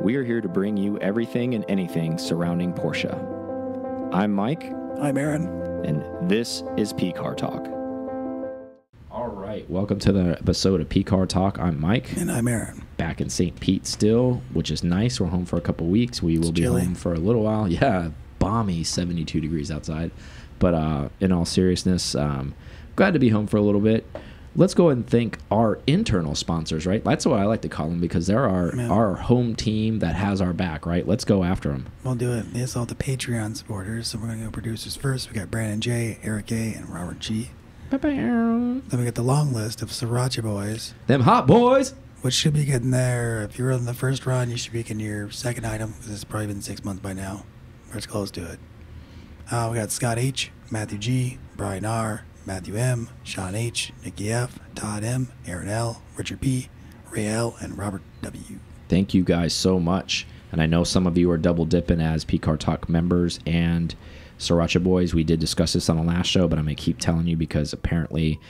We are here to bring you everything and anything surrounding Porsche. I'm Mike. I'm Aaron. And this is P-Car Talk. All right, welcome to the episode of P-Car Talk. I'm Mike. And I'm Aaron. Back in St. Pete still, which is nice. We're home for a couple weeks. We will be home for a little while. Yeah, balmy 72 degrees outside. But in all seriousness, glad to be home for a little bit. Let's go ahead and thank our internal sponsors, right? That's what I like to call them because they're our home team that has our back, right? Let's go after them. We'll do it. It's all the Patreon supporters. So we're going to go producers first. We got Brandon J, Eric A, and Robert G. Then we got the long list of Sriracha Boys. Them hot boys! Which should be getting there. If you're on the first run, you should be getting your second item because it's probably been 6 months by now. Or it's close to it. We got Scott H, Matthew G, Brian R, Matthew M, Sean H, Nikki F, Todd M, Aaron L, Richard P, Ray L, and Robert W. Thank you guys so much. And I know some of you are double dipping as P-Car Talk members and Sriracha Boys. We did discuss this on the last show, but I'm going to keep telling you because apparently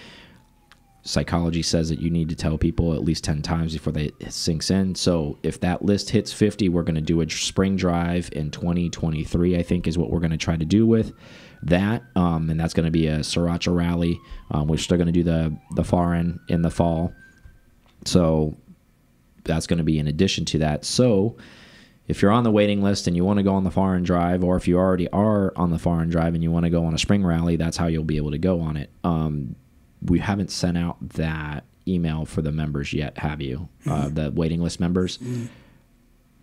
psychology says that you need to tell people at least 10 times before it sinks in. So if that list hits 50, we're going to do a spring drive in 2023, I think is what we're going to try to do with that. And that's going to be a Sriracha rally. We're still going to do the foreign in the fall. So that's going to be in addition to that. So if you're on the waiting list and you want to go on the foreign drive, or if you already are on the foreign drive and you want to go on a spring rally, that's how you'll be able to go on it. We haven't sent out that email for the members yet, have you? The waiting list members.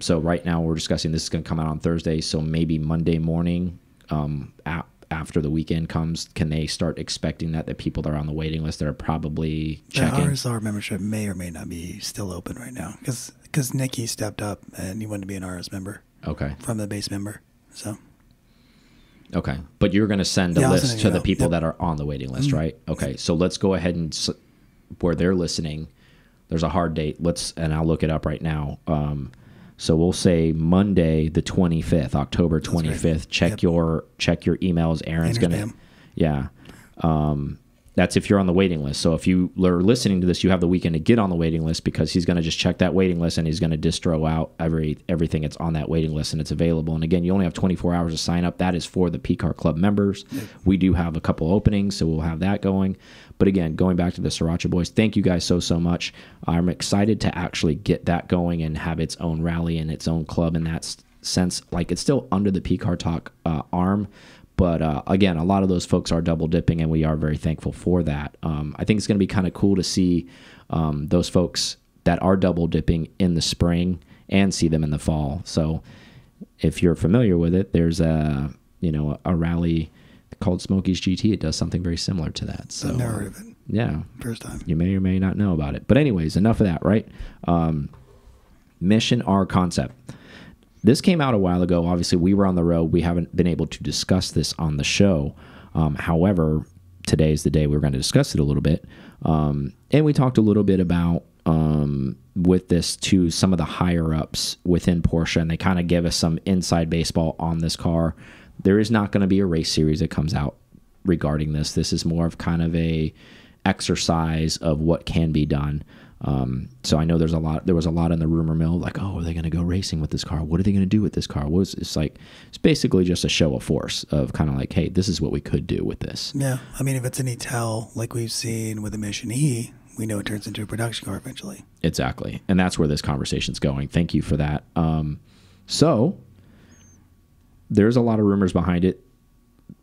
So right now we're discussing this is going to come out on Thursday. So maybe Monday morning, after the weekend comes, can they start expecting that the people that are on the waiting list that are probably checking? The RSR membership may or may not be still open right now because Nikki stepped up and he wanted to be an RS member. Okay. From the base member. So. Okay, but you're going to send a list to the people that are on the waiting list, right? Okay, so let's go ahead and where they're listening, there's a hard date. And I'll look it up right now. So we'll say Monday the 25th, October 25th. Right. Check your emails. Aaron's going to, yeah. That's if you're on the waiting list. So if you are listening to this, you have the weekend to get on the waiting list because he's going to just check that waiting list and he's going to distro out everything that's on that waiting list and it's available. And again, you only have 24 hours to sign up. That is for the P-Car Club members. We do have a couple openings, so we'll have that going. But again, going back to the Sriracha Boys, thank you guys so much. I'm excited to actually get that going and have its own rally and its own club in that sense. Like it's still under the P-Car Talk arm. But again, a lot of those folks are double dipping, and we are very thankful for that. I think it's going to be kind of cool to see those folks that are double dipping in the spring and see them in the fall. So if you're familiar with it, there's a rally called Smokey's GT. It does something very similar to that. So I've never heard of it. Yeah, first time. You may or may not know about it. But anyways, enough of that, right? Mission R concept. This came out a while ago. Obviously, we were on the road. We haven't been able to discuss this on the show. However, today is the day we're going to discuss it a little bit. And we talked a little bit about with this to some of the higher-ups within Porsche, and they kind of give us some inside baseball on this car. There is not going to be a race series that comes out regarding this. This is more of kind of a exercise of what can be done. So I know there was a lot in the rumor mill, like, oh, are they going to go racing with this car? What are they going to do with this car? It's basically just a show of force of kind of like, hey, this is what we could do with this. Yeah. I mean, if it's any tell, like we've seen with the Mission E, we know it turns into a production car eventually. Exactly. And that's where this conversation's going. Thank you for that. So there's a lot of rumors behind it,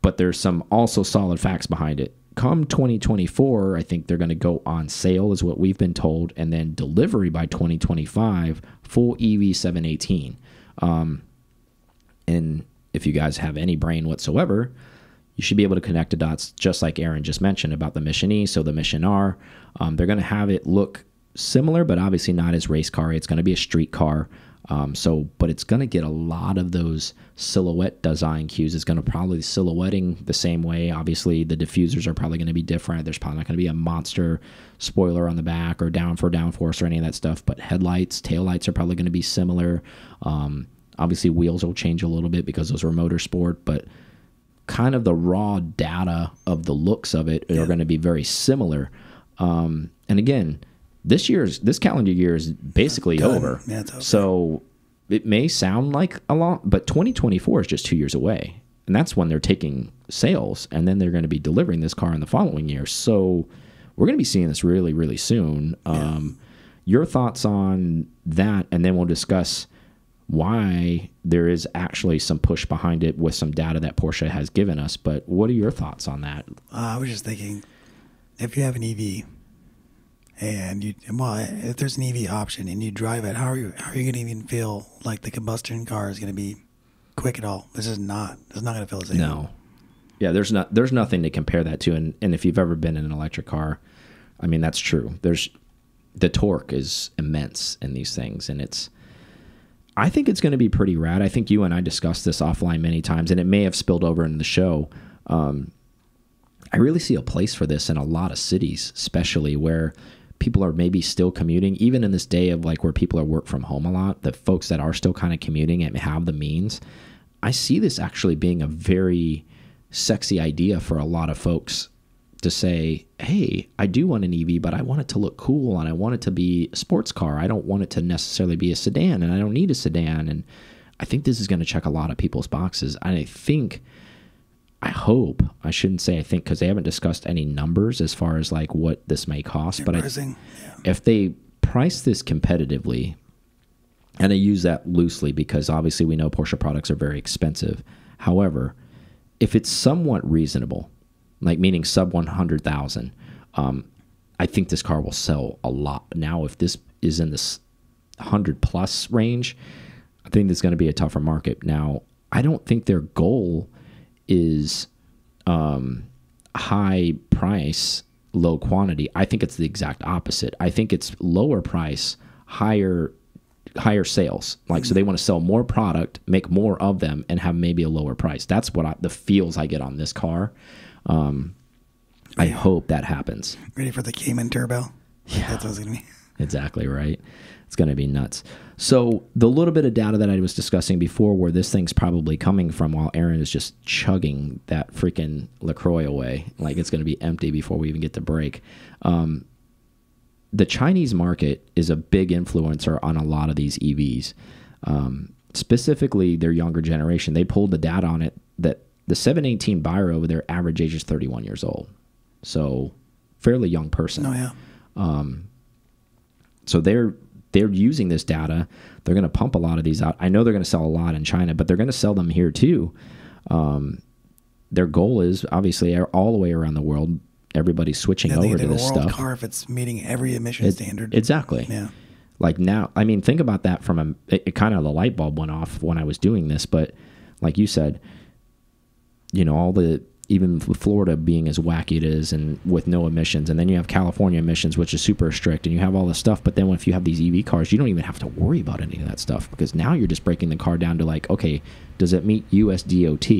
but there's some also solid facts behind it. Come 2024, I think they're going to go on sale is what we've been told, and then delivery by 2025, full EV 718. And if you guys have any brain whatsoever, you should be able to connect the dots just like Aaron just mentioned about the Mission E, so the Mission R. They're going to have it look similar, but obviously not as race car. It's going to be a street car. But it's going to get a lot of those silhouette design cues. It's going to probably silhouetting the same way. Obviously, the diffusers are probably going to be different. There's probably not going to be a monster spoiler on the back or downforce or any of that stuff. But headlights, taillights are probably going to be similar. Obviously, wheels will change a little bit because those are motorsport. But kind of the raw data of the looks of it are going to be very similar. And again, this calendar year is basically over. Yeah, it's over. So it may sound like a lot, but 2024 is just 2 years away. And that's when they're taking sales, and then they're going to be delivering this car in the following year. So we're going to be seeing this really, really soon. Yeah. Your thoughts on that, and then we'll discuss why there is actually some push behind it with some data that Porsche has given us. But what are your thoughts on that? I was just thinking, if you have an EV, and if there's an EV option and you drive it, how are you going to even feel like the combustion car is going to be quick at all? It's not going to feel the same. No. Yeah, there's nothing to compare that to. And if you've ever been in an electric car, I mean, that's true. The torque is immense in these things, and I think it's going to be pretty rad. I think you and I discussed this offline many times, and it may have spilled over into the show. I really see a place for this in a lot of cities, especially where people are maybe still commuting, even in this day of like where people are work from home a lot, the folks that are still kind of commuting and have the means. I see this actually being a very sexy idea for a lot of folks to say, hey, I do want an EV, but I want it to look cool, and I want it to be a sports car. I don't want it to necessarily be a sedan, and I don't need a sedan. And I think this is going to check a lot of people's boxes. And I hope, I shouldn't say I think, because they haven't discussed any numbers as far as like what this may cost. But if they price this competitively, and I use that loosely because obviously we know Porsche products are very expensive. However, if it's somewhat reasonable, like meaning sub 100,000, I think this car will sell a lot. Now, if this is in this 100+ range, I think there's going to be a tougher market. Now, I don't think their goal is high price, low quantity. I think it's the exact opposite. I think it's lower price, higher sales. Like, so they want to sell more product, make more of them, and have maybe a lower price. That's what the feels I get on this car. I hope that happens. Ready for the Cayman Turbo? Yeah, that's what it's gonna be. Exactly right. It's going to be nuts. So the little bit of data that I was discussing before, where this thing's probably coming from, while Aaron is just chugging that freaking LaCroix away, like it's going to be empty before we even get to break. The Chinese market is a big influencer on a lot of these EVs, specifically their younger generation. They pulled the data on it that the 718 Biro, their average age is 31 years old. So fairly young person. Oh, yeah. So they're using this data. They're going to pump a lot of these out. I know they're going to sell a lot in China, but they're going to sell them here too. Their goal is obviously all the way around the world, everybody's switching over to this stuff. Car if it's meeting every emission standard. Exactly. Yeah. Like now, I mean, think about that from it kind of the light bulb went off when I was doing this, but like you said, you know, even Florida being as wacky it is and with no emissions, and then you have California emissions, which is super strict, and you have all this stuff. But then if you have these EV cars, you don't even have to worry about any of that stuff, because now you're just breaking the car down to like, okay, does it meet US DOT?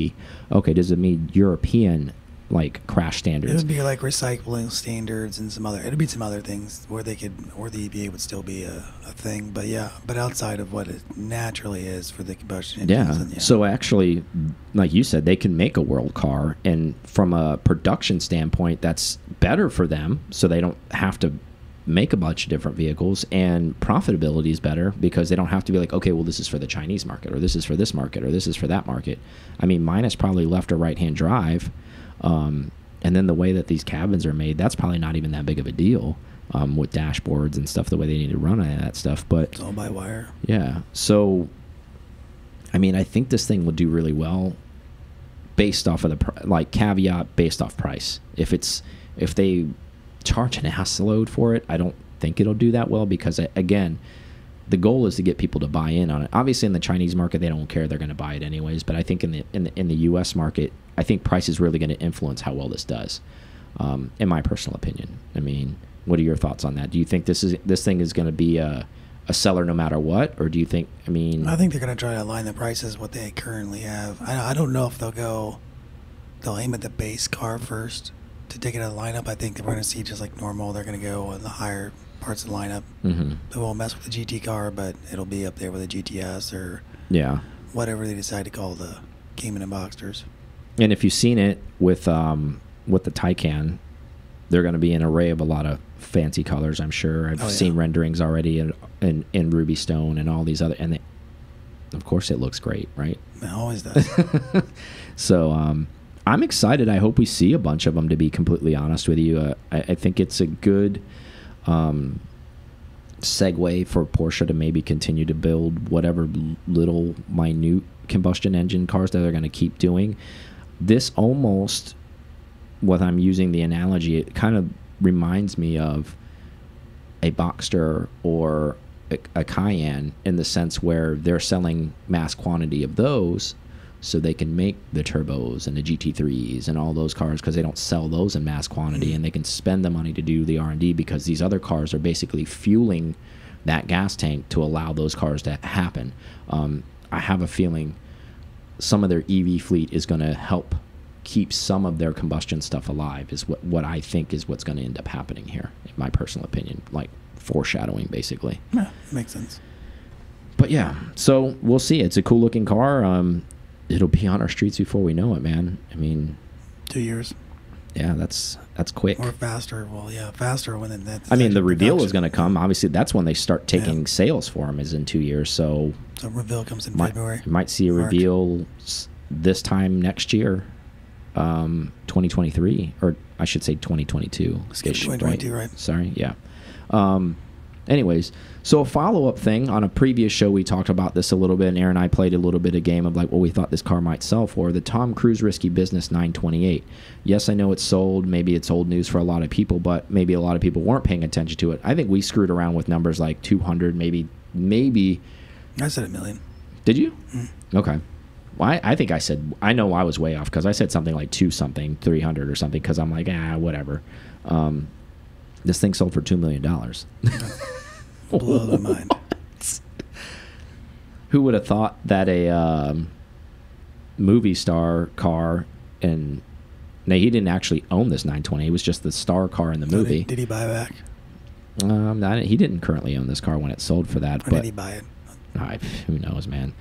Okay, does it meet European like crash standards? It would be like recycling standards and it'd be some other things where the EPA would still be a thing. But yeah, but outside of what it naturally is for the combustion engines. Yeah. So actually, like you said, they can make a world car, and from a production standpoint, that's better for them. So they don't have to make a bunch of different vehicles, and profitability is better because they don't have to be like, okay, well, this is for the Chinese market, or this is for this market, or this is for that market. I mean, mine is probably left or right-hand drive. And then the way that these cabins are made, that's probably not even that big of a deal, with dashboards and stuff, the way they need to run all that stuff. But it's all by wire. Yeah. So, I mean, I think this thing will do really well based off of the, caveat based off price. If they charge an ass load for it, I don't think it'll do that well, because again, the goal is to get people to buy in on it. Obviously, in the Chinese market, they don't care; they're going to buy it anyways. But I think in the U.S. market, I think price is really going to influence how well this does. In my personal opinion, I mean, what are your thoughts on that? Do you think this thing is going to be a seller no matter what, or do you think? I mean, I think they're going to try to align the prices what they currently have. I don't know if they'll aim at the base car first to take it out of the lineup. I think we're going to see just like normal. They're going to go in the higher parts of the lineup. They won't mess with the GT car, but it'll be up there with a GTS or whatever they decide to call the Cayman and Boxsters. And if you've seen it with the Taycan, they're going to be an array of a lot of fancy colors. I'm sure I've seen renderings already in Ruby Stone and all these other, and Of course it looks great, right? It always does. So I'm excited. I hope we see a bunch of them, to be completely honest with you. I think it's a good segue for Porsche to maybe continue to build whatever little minute combustion engine cars that they're going to keep doing. This almost, what I'm using the analogy, it kind of reminds me of a Boxster or a Cayenne, in the sense where they're selling mass quantity of those so they can make the turbos and the GT3s and all those cars, because they don't sell those in mass quantity, and they can spend the money to do the R&D, because these other cars are basically fueling that gas tank to allow those cars to happen. I have a feeling some of their EV fleet is going to help keep some of their combustion stuff alive, is what I think is what's going to end up happening here, in my personal opinion, like foreshadowing, basically. Yeah, makes sense. But yeah, so we'll see. It's a cool looking car. It'll be on our streets before we know it, man. I mean, 2 years. Yeah, that's quick. Or faster. Well, yeah, faster when that's. I mean, the reveal is going to come. Obviously, that's when they start taking sales for them, is in 2 years. So reveal comes in February. You might see a reveal this time next year, 2023, or I should say 2022. Skip 2022, right? Sorry, yeah. Anyways, so a follow-up thing, on a previous show we talked about this a little bit, and Aaron and I played a little bit of game of like what we thought this car might sell for. The Tom Cruise Risky Business 928. Yes, I know it's sold. Maybe it's old news for a lot of people, but maybe a lot of people weren't paying attention to it. I think we screwed around with numbers like 200, maybe. I said $1 million. Did you? Okay. Well, I think I know I was way off, because I said something like 300 or something, because I'm like, whatever. This thing sold for $2 million. Blow the mind. Who would have thought that a movie star car, and no, he didn't actually own this 920. It was just the star car in the movie. Did he buy back? He didn't currently own this car when it sold for that. Or did he buy it? Who knows, man.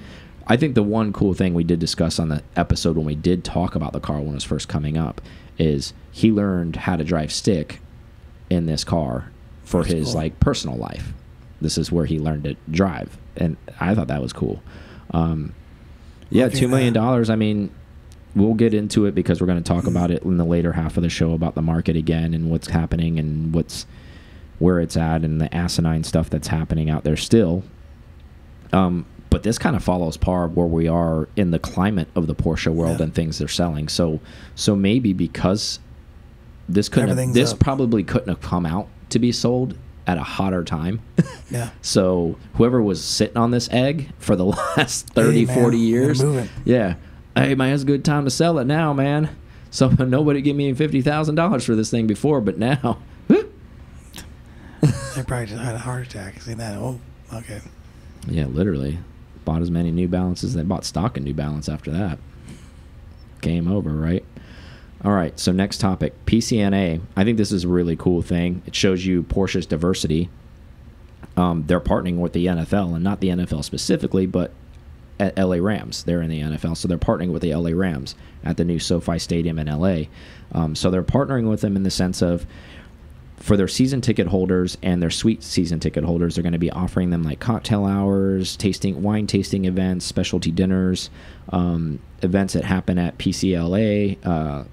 I think the one cool thing we did discuss on the episode when we did talk about the car when it was first coming up is he learned how to drive stick in this car for his like personal life. This is where he learned to drive, and I thought that was cool. Yeah, $2 million. I mean, we'll get into it, because we're going to talk about it in the later half of the show, about the market again and what's happening and where it's at and the asinine stuff that's happening out there still. But this kind of follows par where we are in the climate of the Porsche world and things they're selling. So maybe because this probably couldn't have come out to be sold at a hotter time. Yeah. So whoever was sitting on this egg for the last 30, 40 years. Yeah. Hey, man, it's a good time to sell it now, man. So nobody gave me $50,000 for this thing before, but now. They probably just had a heart attack. See that? Oh, okay. Yeah, literally. Bought as many New Balances. They bought stock in New Balance after that. Game over, right? All right, so next topic, PCNA. I think this is a really cool thing. It shows you Porsche's diversity. They're partnering with the NFL, and not the NFL specifically, but at LA Rams. They're in the NFL, so they're partnering with the LA Rams at the new SoFi Stadium in LA. So they're partnering with them in the sense of, for their season ticket holders and their suite season ticket holders, they're going to be offering them like cocktail hours, wine tasting events, specialty dinners, events that happen at PCLA,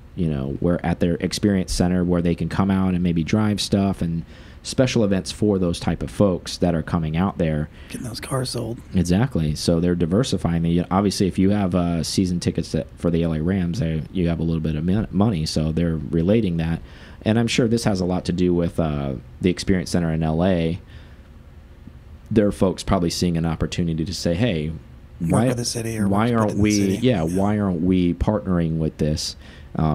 where at their experience center, where they can come out and maybe drive stuff, and special events for those type of folks that are coming out there. Getting those cars sold. Exactly. So they're diversifying. Obviously, if you have season tickets for the LA Rams, you have a little bit of money, so they're relating that. And I'm sure this has a lot to do with the Experience Center in LA. Their folks probably seeing an opportunity to say, "Hey, why aren't we partnering with this?"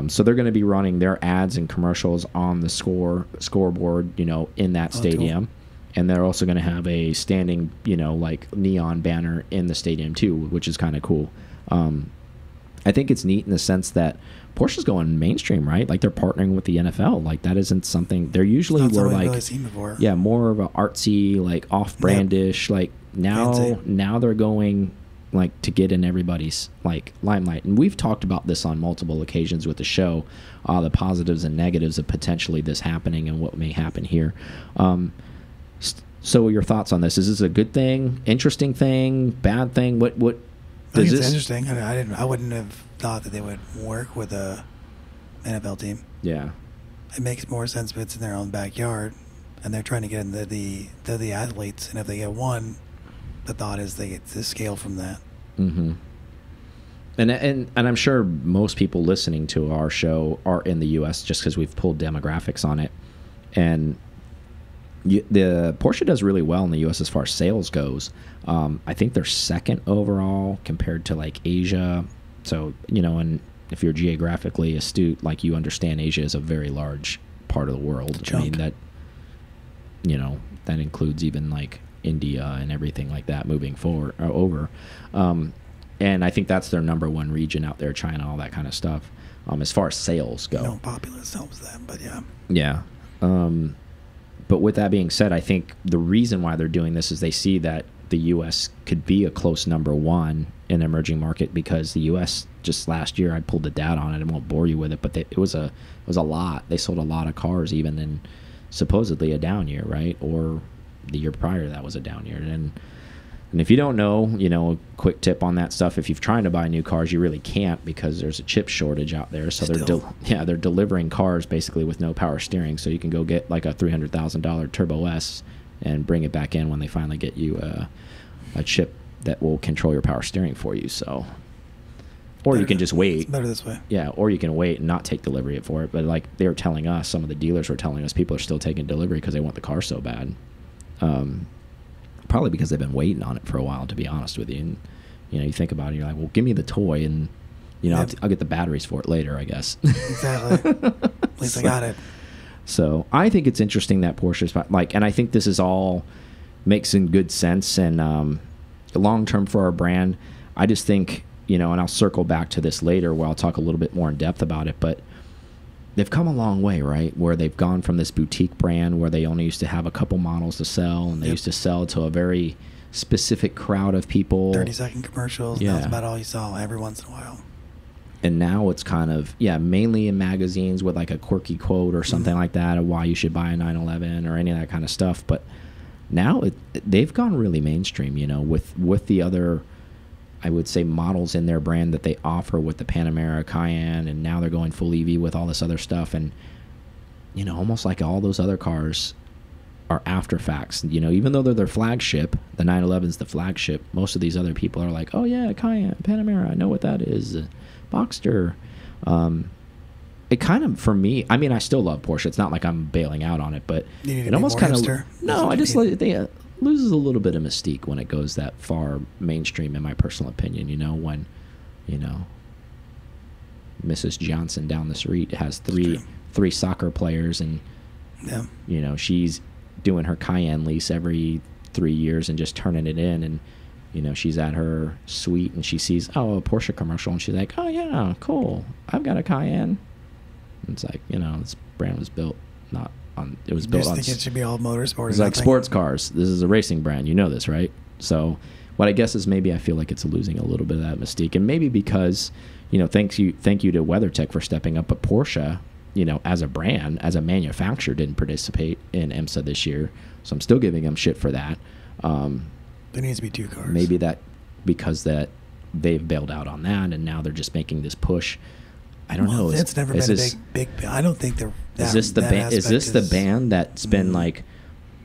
So they're going to be running their ads and commercials on the scoreboard, in that stadium. Cool. And they're also going to have a standing, like neon banner in the stadium too, which is kind of cool. I think it's neat in the sense that Porsche's going mainstream, right? Like they're partnering with the NFL. Like that isn't something they're usually were like, really seen before. Yeah, more of a artsy, like off-brandish. Like now they're going like to get in everybody's like limelight. And we've talked about this on multiple occasions with the show, the positives and negatives of potentially this happening and what may happen here. So your thoughts on this? Is this a good thing, interesting thing, bad thing? What I think it's interesting. I wouldn't have thought that they would work with a NFL team. Yeah. It makes more sense if it's in their own backyard and they're trying to get into the athletes, and if they get one, the thought is they get to scale from that. Mm-hmm. And I'm sure most people listening to our show are in the U.S. just because we've pulled demographics on it. And the Porsche does really well in the U.S. as far as sales goes. I think they're second overall compared to like Asia. So, you know, and if you're geographically astute, like you understand Asia is a very large part of the world. Chunk. I mean, that, you know, that includes even like India and everything like that moving forward over. And I think that's their #1 region out there, China, all that kind of stuff, as far as sales go. No populace helps them, but yeah. Yeah. But with that being said, I think the reason why they're doing this is they see that the U.S. could be a close #1 in emerging market, because the U.S. just last year, I pulled the data on it. I won't bore you with it, but it was a lot. They sold a lot of cars, even in supposedly a down year, right? Or the year prior that was a down year. And if you don't know, you know, a quick tip on that stuff, if you're trying to buy new cars, you really can't, because there's a chip shortage out there. So they're delivering cars basically with no power steering. So you can go get like a $300,000 Turbo S and bring it back in when they finally get you a chip that will control your power steering for you. So, or you can just wait. It's better this way. Yeah, or you can wait and not take delivery for it. But like they were telling us, some of the dealers were telling us, people are still taking delivery because they want the car so bad. Probably because they've been waiting on it for a while, to be honest with you. And you know, you think about it, you're like, well, give me the toy, and you know, I'll get the batteries for it later, I guess. Exactly. At least I got it. So I think it's interesting that Porsche's like, and I think this is all makes in good sense and long term for our brand. I just think, you know, and I'll circle back to this later where I'll talk a little bit more in depth about it, but they've come a long way, right? Where they've gone from this boutique brand where they only used to have a couple models to sell, and they used to sell to a very specific crowd of people. 30-second commercials. Yeah. That's about all you saw every once in a while. And now it's kind of, mainly in magazines with like a quirky quote or something like that, of why you should buy a 911 or any of that kind of stuff. But now they've gone really mainstream, you know, with the other, I would say, models in their brand that they offer with the Panamera, Cayenne, and now they're going full EV with all this other stuff. And, you know, almost like all those other cars are after facts. You know, even though they're their flagship, the 911's the flagship, most of these other people are like, oh, yeah, Cayenne, Panamera, I know what that is, Boxster. It kind of, for me, I mean, I still love Porsche. It's not like I'm bailing out on it, but it almost kind of, no, I just like, they loses a little bit of mystique when it goes that far mainstream, in my personal opinion. You know, when, you know, Mrs. Johnson down the street has three soccer players, and you know, she's doing her Cayenne lease every 3 years and just turning it in, and you know, she's at her suite and she sees, oh, a Porsche commercial, and she's like, oh yeah, cool, I've got a Cayenne. And it's like, you know, this brand was built not on, it was built on, it should be all motorsport. It's like sports cars. This is a racing brand, you know this, right? So what I guess is, maybe I feel like it's losing a little bit of that mystique, and maybe because, you know, thank you to WeatherTech for stepping up, but Porsche, you know, as a brand, as a manufacturer, didn't participate in IMSA this year, so I'm still giving them shit for that. There needs to be 2 cars. Maybe that because that they've bailed out on that, and now they're just making this push. I don't know. It's never been a big. I don't think they're. Is this the band? Is this the band that's been like,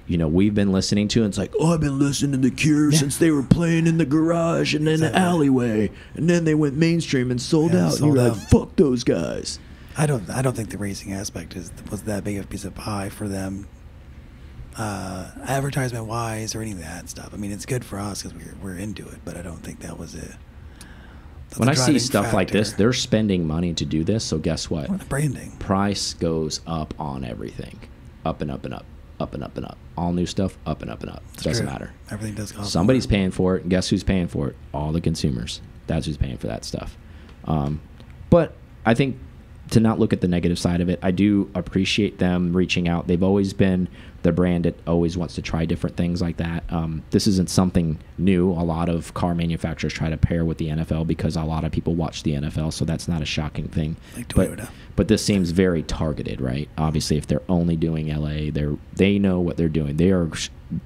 you know, we've been listening to? And it's like, oh, I've been listening to Cure since they were playing in the garage and then the alleyway, and then they went mainstream and sold out. And you're like, fuck those guys. I don't think the racing aspect was that big of a piece of pie for them, advertisement wise or any of that stuff. I mean, it's good for us because we're into it, but I don't think that was it. When I see stuff like this, they're spending money to do this. So guess what? The branding price goes up on everything, up and up and up, up and up and up. All new stuff, up and up and up. It doesn't matter. Everything does cost. Somebody's paying for it. And guess who's paying for it? All the consumers. That's who's paying for that stuff. But I think to not look at the negative side of it, I do appreciate them reaching out. They've always been the brand that always wants to try different things like that. This isn't something new. A lot of car manufacturers try to pair with the NFL because a lot of people watch the NFL, so that's not a shocking thing. Like Toyota. But this seems very targeted, right? Obviously, if they're only doing LA, they know what they're doing. They are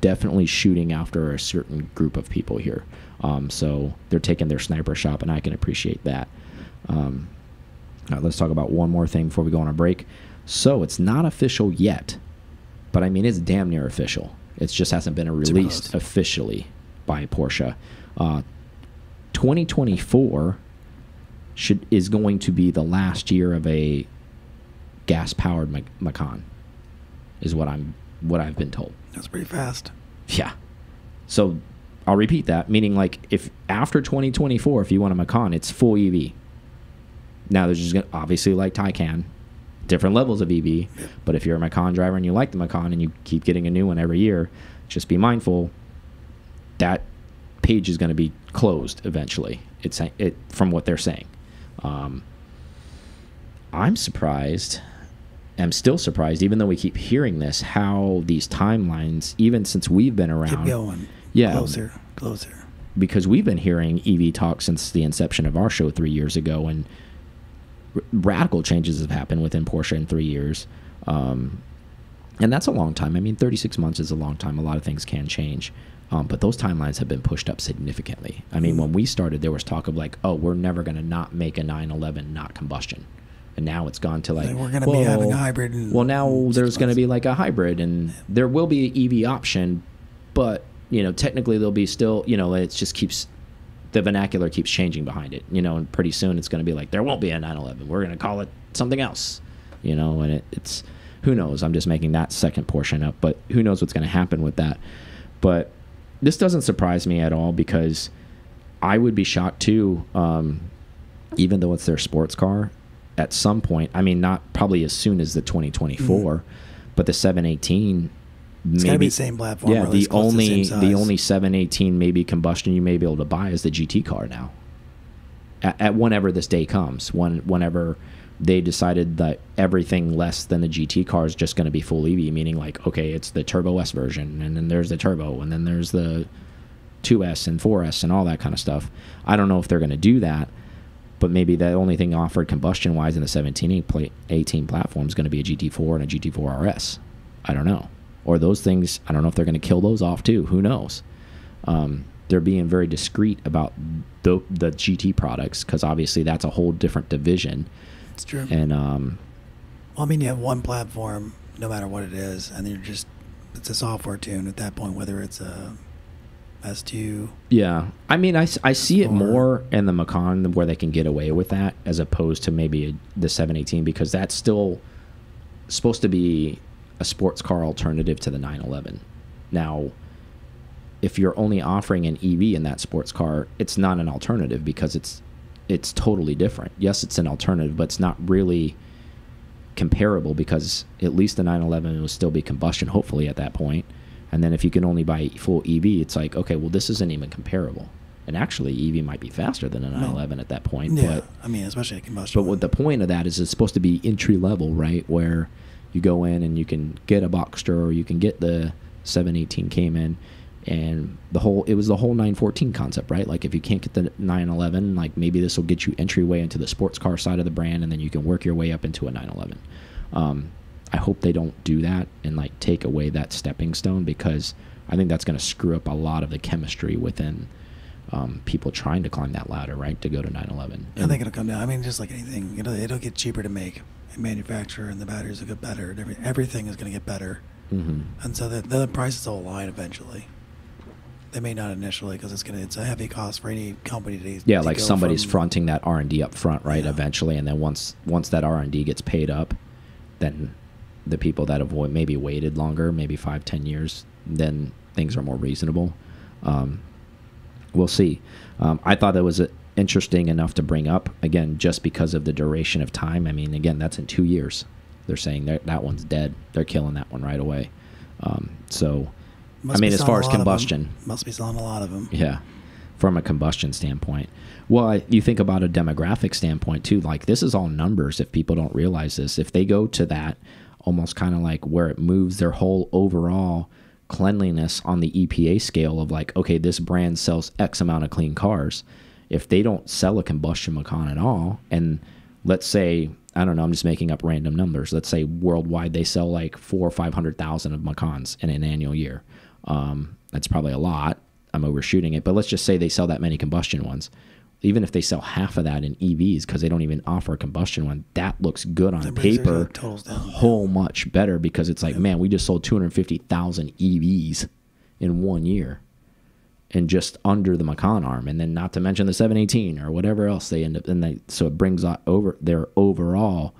definitely shooting after a certain group of people here. So they're taking their sniper shot, and I can appreciate that. Let's talk about one more thing before we go on a break. So it's not official yet, but I mean, it's damn near official. It just hasn't been released officially by Porsche. 2024 is going to be the last year of a gas-powered Macan, is what I've been told. That's pretty fast. Yeah. So I'll repeat that, meaning like if after 2024, if you want a Macan, it's full EV. Now there's just obviously like Taycan, different levels of EV, but if you're a Macan driver and you like the Macan and you keep getting a new one every year, just be mindful that page is going to be closed eventually. It's from what they're saying. I'm surprised. I'm still surprised, even though we keep hearing this, how these timelines, even since we've been around, keep going. Yeah, closer. Because we've been hearing EV talk since the inception of our show 3 years ago, and radical changes have happened within Porsche in 3 years. And that's a long time. I mean, 36 months is a long time. A lot of things can change. But those timelines have been pushed up significantly. I mean, when we started, there was talk of like, oh, we're never going to not make a 911 not combustion. And now it's gone to like, we're going to be having a hybrid. Well, now there's going to be like a hybrid, and there will be an EV option, but, you know, technically there'll be still, you know, it just keeps, the vernacular keeps changing behind it, you know, and pretty soon it's going to be like, there won't be a 911. We're going to call it something else, you know, and it's, who knows? I'm just making that second portion up, but who knows what's going to happen with that. But this doesn't surprise me at all, because I would be shocked too, even though it's their sports car, at some point, I mean, not probably as soon as the 2024, but the 718, it's maybe, gotta be the same platform. Yeah, the only 718 maybe combustion you may be able to buy is the GT car now. At whenever this day comes, whenever they decided that everything less than the GT car is just going to be full EV, meaning like, okay, it's the Turbo S version, and then there's the Turbo, and then there's the 2S and 4S and all that kind of stuff. I don't know if they're going to do that, but maybe the only thing offered combustion-wise in the 1718 platform is going to be a GT4 and a GT4 RS. I don't know. Or those things, I don't know if they're going to kill those off too. Who knows? They're being very discreet about the GT products, because obviously that's a whole different division. It's true. And well, I mean, you have one platform, no matter what it is, and you're just, it's a software tune at that point, whether it's a S2. Yeah, I mean, I see it more in the Macan where they can get away with that, as opposed to maybe the 718, because that's still supposed to be a sports car alternative to the 911. Now, if you're only offering an EV in that sports car, it's not an alternative, because it's totally different. Yes, it's an alternative, but it's not really comparable, because at least the 911 will still be combustion, hopefully, at that point. And then if you can only buy full EV, it's like, okay, well, this isn't even comparable. And actually, EV might be faster than a 911 at that point. Yeah, but, I mean, especially a combustion. But what the point of that is, it's supposed to be entry level, right? Where you go in and you can get a Boxster, or you can get the 718 Cayman, and it was the whole 914 concept, right? Like, if you can't get the 911, like, maybe this will get you entryway into the sports car side of the brand, and then you can work your way up into a 911. I hope they don't do that and like take away that stepping stone, because I think that's going to screw up a lot of the chemistry within people trying to climb that ladder, right, to go to 911. I think it'll come down. I mean, just like anything, it'll get cheaper to make and manufacture, and the batteries will get better, and everything is going to get better. And so the prices will align eventually. They may not initially, because it's a heavy cost for any company to like somebody's fronting that R&D up front, right? Yeah. Eventually, and then once that R&D gets paid up, then the people that have maybe waited longer, maybe 5-10 years, then things are more reasonable. We'll see. I thought that was interesting enough to bring up, again, just because of the duration of time. I mean, again, that's in 2 years. They're saying that one's dead. They're killing that one right away. So, I mean, as far as combustion, must be selling a lot of them. Yeah. from a combustion standpoint. Well, you think about a demographic standpoint too. Like, this is all numbers. If people don't realize this, if they go to that almost kind of like where it moves their whole overall cleanliness on the EPA scale of like, okay, this brand sells X amount of clean cars. If they don't sell a combustion Macan at all, and let's say, I don't know, I'm just making up random numbers. Let's say worldwide they sell like 400,000 or 500,000 of Macans in an annual year. That's probably a lot. I'm overshooting it, but let's just say they sell that many combustion ones. Even if they sell half of that in EVs, because they don't even offer a combustion one, that looks good on paper a whole much better, because it's like, man, we just sold 250,000 EVs in 1 year, and just under the Macan arm, and then not to mention the 718 or whatever else they end up, and so it brings over their overall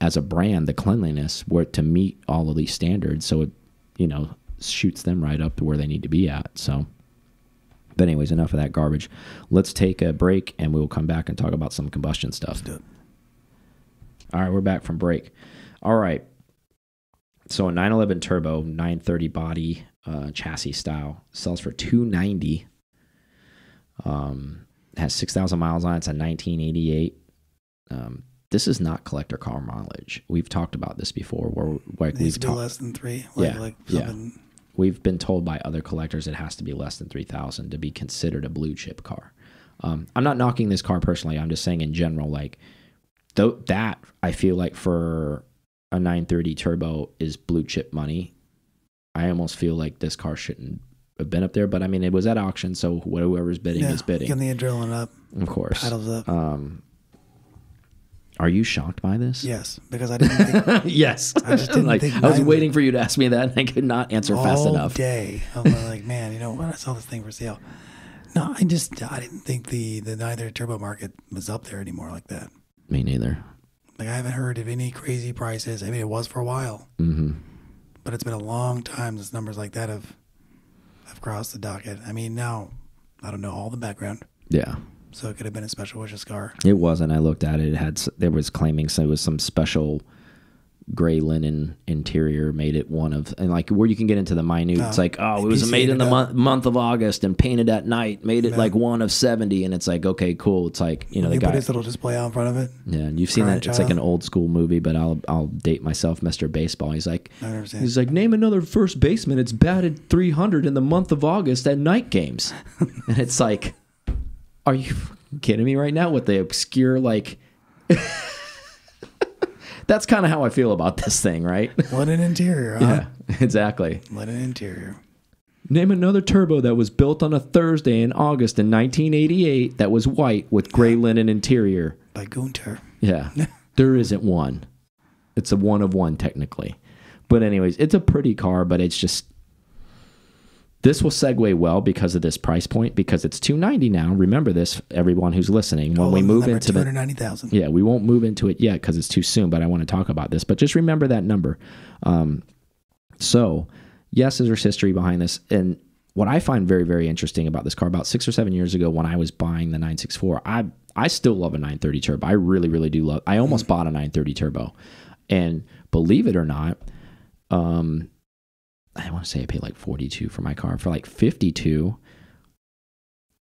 as a brand, the cleanliness where to meet all of these standards. So it, you know, shoots them right up to where they need to be at. So. But anyways, enough of that garbage. Let's take a break, and we will come back and talk about some combustion stuff. All right, we're back from break. All right. So a 911 turbo, 930 body, chassis style, sells for $290. Has 6,000 miles on it. It's a 1988. This is not collector car mileage. We've talked about this before. Where it needs to be less than 3. Yeah. We've been told by other collectors it has to be less than 3,000 to be considered a blue chip car. I'm not knocking this car personally. I'm just saying in general, like, that I feel like for a 930 turbo is blue chip money. I almost feel like this car shouldn't have been up there, but I mean, it was at auction, so whoever's bidding is bidding. Getting the adrenaline up. Of course. Paddles up. Are you shocked by this? Yes, because I didn't think... Yes. I just didn't think... I was waiting for you to ask me that, and I could not answer fast enough. All day. I was like, man, you know what? I saw this thing for sale. No, I didn't think the 930 turbo market was up there anymore like that. Me neither. Like, I haven't heard of any crazy prices. I mean, it was for a while. Mm-hmm. But it's been a long time since numbers like that have crossed the docket. I mean, now, I don't know all the background. Yeah. So it could have been a special wishes car. It wasn't. I looked at it. There was claiming so it was some special gray linen interior made it one of, and like where you can get into the minute. It's like, oh, it was made in the month of August and painted at night. Made it like one of 70, and it's like, okay, cool. It's like, you know, the guy put his little display out in front of it. Yeah, and you've seen that. It's like an old school movie, but I'll date myself, Mr. Baseball. He's like, name another first baseman. It's batted 300 in the month of August at night games, and it's like, are you kidding me right now with the obscure, like... That's kind of how I feel about this thing, right? What an interior, huh? Yeah, exactly. What an interior. Name another turbo that was built on a Thursday in August in 1988 that was white with gray linen interior. By Gunter. Yeah. There isn't one. It's a one of one, technically. But anyways, it's a pretty car, but it's just... This will segue well because of this price point, because it's $290 now. Remember this, everyone who's listening. When we move into the $290,000. Yeah, we won't move into it yet because it's too soon, but I want to talk about this. But just remember that number. So, yes, there's history behind this. And what I find very, very interesting about this car, about 6 or 7 years ago when I was buying the 964, I still love a 930 turbo. I really, really do love. I almost bought a 930 turbo, and believe it or not, I want to say I paid like 42 for my car. For like 52,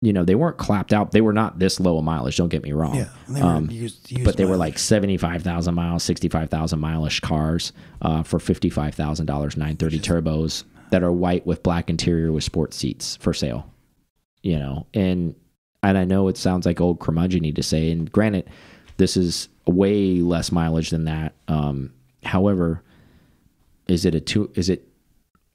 you know, they weren't clapped out. They were not this low a mileage, don't get me wrong. Yeah, they were used but they were like 75,000 miles, 65,000 mile-ish cars for $55,000, 930 turbos that are white with black interior with sports seats for sale. You know, and I know it sounds like old curmudgeon-y to say, and granted, this is way less mileage than that. However, is it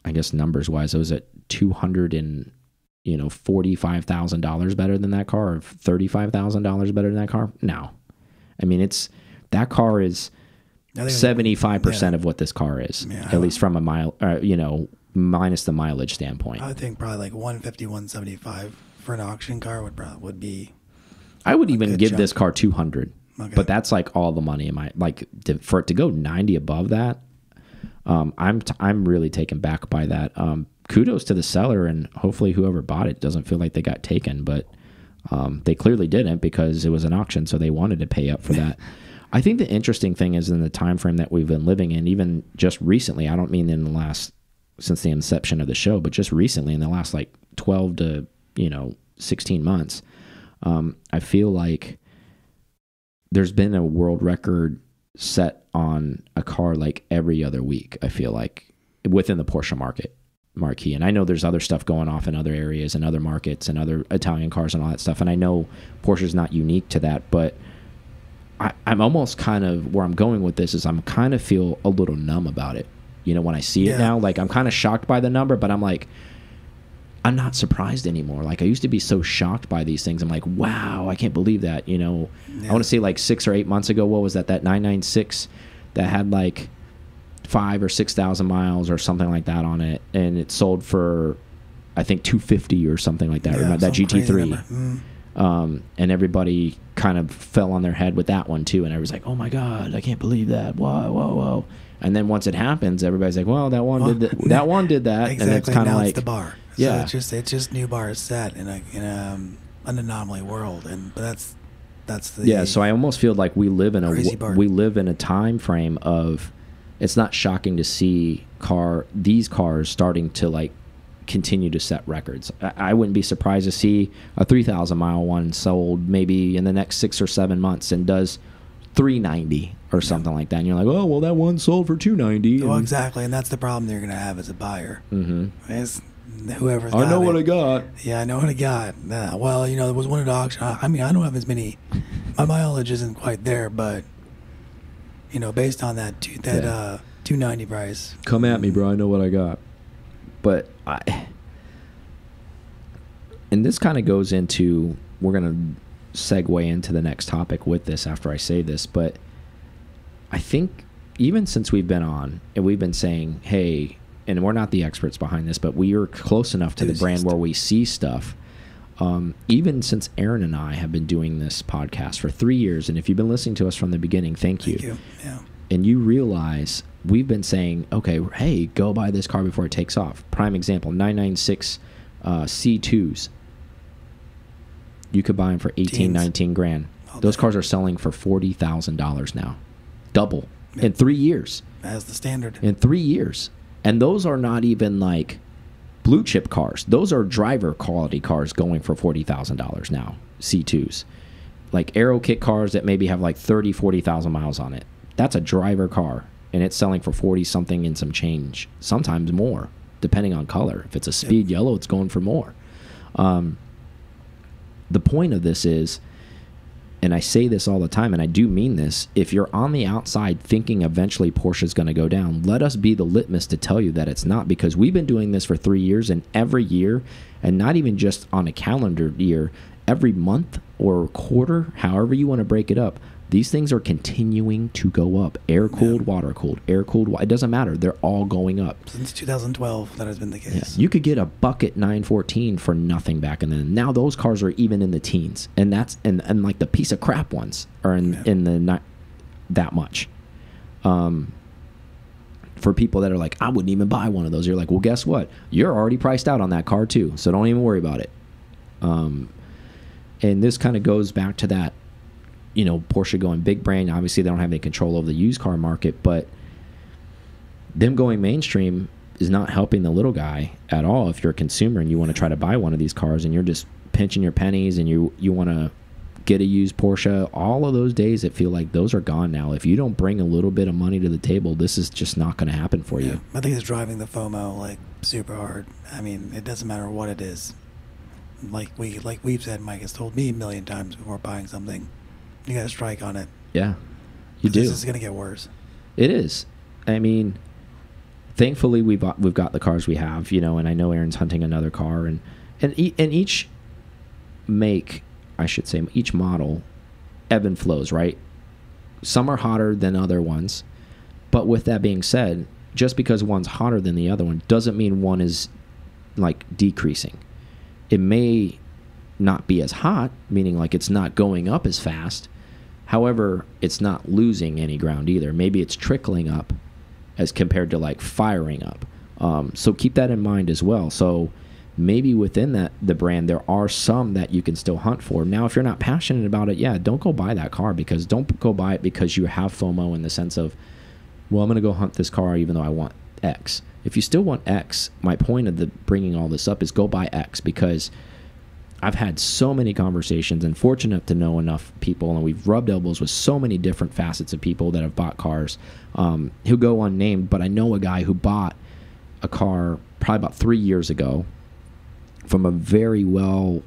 I guess numbers wise, it was at $245,000 better than that car, or $35,000 better than that car? No, I mean that car is 75% of what this car is, at least from a mile, minus the mileage standpoint. I think probably like 150, 175 for an auction car would be. I would even give this car 200, but that's like all the money in my for it to go 90 above that. I'm really taken back by that. Kudos to the seller, and hopefully whoever bought it doesn't feel like they got taken, but they clearly didn't, because it was an auction, so they wanted to pay up for that. I think the interesting thing is in the time frame that we've been living in, even just recently, I don't mean in the last, since the inception of the show, but just recently in the last like 12 to 16 months, I feel like there's been a world record set on a car like every other week, I feel like, within the Porsche marquee. And I know there's other stuff going off in other areas and other markets and other Italian cars and all that stuff. And I know Porsche's not unique to that, but I'm almost kind of, where I'm going with this is I'm kind of feel a little numb about it. You know, when I see it now, like I'm kind of shocked by the number, but I'm like, I'm not surprised anymore. Like I used to be so shocked by these things. I'm like, wow, I can't believe that. You know, I want to say like 6 or 8 months ago, what was that 996 that had like 5,000 or 6,000 miles or something like that on it, and it sold for I think 250 or something like that. Remember that GT3? And everybody kind of fell on their head with that one too, and I was like, oh my god, I can't believe that. Whoa. And then once it happens, everybody's like, well, that one did that one did that. Exactly. And it's kind of like it's the bar. So it's just new bars set in an anomaly world, but that's the So I almost feel like we live in a time frame of, it's not shocking to see these cars starting to like continue to set records. I wouldn't be surprised to see a 3,000 mile one sold maybe in the next 6 or 7 months and does 390 or something like that. And you're like, oh well, that one sold for 290. Well, exactly, and that's the problem you're going to have as a buyer. It's whoever's I know what I got. Yeah, I know what I got. Well, you know, there was one at auction. I mean, I don't have as many. My mileage isn't quite there, but you know, based on that 290 price. Come at me, bro. I know what I got. But and this kind of goes into, we're going to segue into the next topic with this after I say this, but I think even since we've been on and we've been saying, hey, and we're not the experts behind this, but we are close enough to the brand where we see stuff. Even since Aaron and I have been doing this podcast for 3 years, and if you've been listening to us from the beginning, thank you. Yeah. And you realize we've been saying, okay, hey, go buy this car before it takes off. Prime example, 996 C2s. You could buy them for 18, 19 grand. Those cars are selling for $40,000 now. Double in 3 years. As the standard. In 3 years. And those are not even like blue chip cars. Those are driver quality cars going for $40,000 now, C2s. Like Aero kit cars that maybe have like 30, 40,000 miles on it. That's a driver car, and it's selling for 40 something and some change, sometimes more, depending on color. If it's a speed yellow, it's going for more. The point of this is, and I say this all the time, and I do mean this, if you're on the outside thinking eventually Porsche's going to go down, let us be the litmus to tell you that it's not, because we've been doing this for 3 years, and every year, and not even just on a calendar year, every month or quarter, however you want to break it up, these things are continuing to go up. Air-cooled, water-cooled, air-cooled, it doesn't matter. They're all going up. Since 2012, that has been the case. Yeah. You could get a bucket 914 for nothing back then. Now those cars are even in the teens. And that's and like the piece of crap ones are in the not that much. For people that are like, I wouldn't even buy one of those. You're like, well, guess what? You're already priced out on that car too. So don't even worry about it. And this kind of goes back to that, you know, Porsche going big brand. Obviously, they don't have any control over the used car market, but them going mainstream is not helping the little guy at all. If you're a consumer and you want to try to buy one of these cars and you're just pinching your pennies and you want to get a used Porsche, all of those days, it feel like those are gone now. If you don't bring a little bit of money to the table, this is just not going to happen for you. I think it's driving the FOMO like super hard. I mean, it doesn't matter what it is. Like we've said, Mike has told me a million times before buying something, you got to strike on it. Yeah, you do. This is going to get worse. It is. I mean, thankfully we've got the cars we have, you know, and I know Aaron's hunting another car, and each make, I should say, each model ebb and flows, right? Some are hotter than other ones, but with that being said, just because one's hotter than the other one doesn't mean one is like decreasing. It may not be as hot, meaning like it's not going up as fast. However, it's not losing any ground either. Maybe it's trickling up as compared to like firing up. So keep that in mind as well. So maybe within the brand, there are some that you can still hunt for. Now, if you're not passionate about it, yeah, don't go buy that car, because don't go buy it because you have FOMO in the sense of, well, I'm going to go hunt this car even though I want X. If you still want X, my point of bringing all this up is go buy X, because I've had so many conversations and fortunate to know enough people, and we've rubbed elbows with so many different facets of people that have bought cars who go unnamed. But I know a guy who bought a car probably about 3 years ago from a very well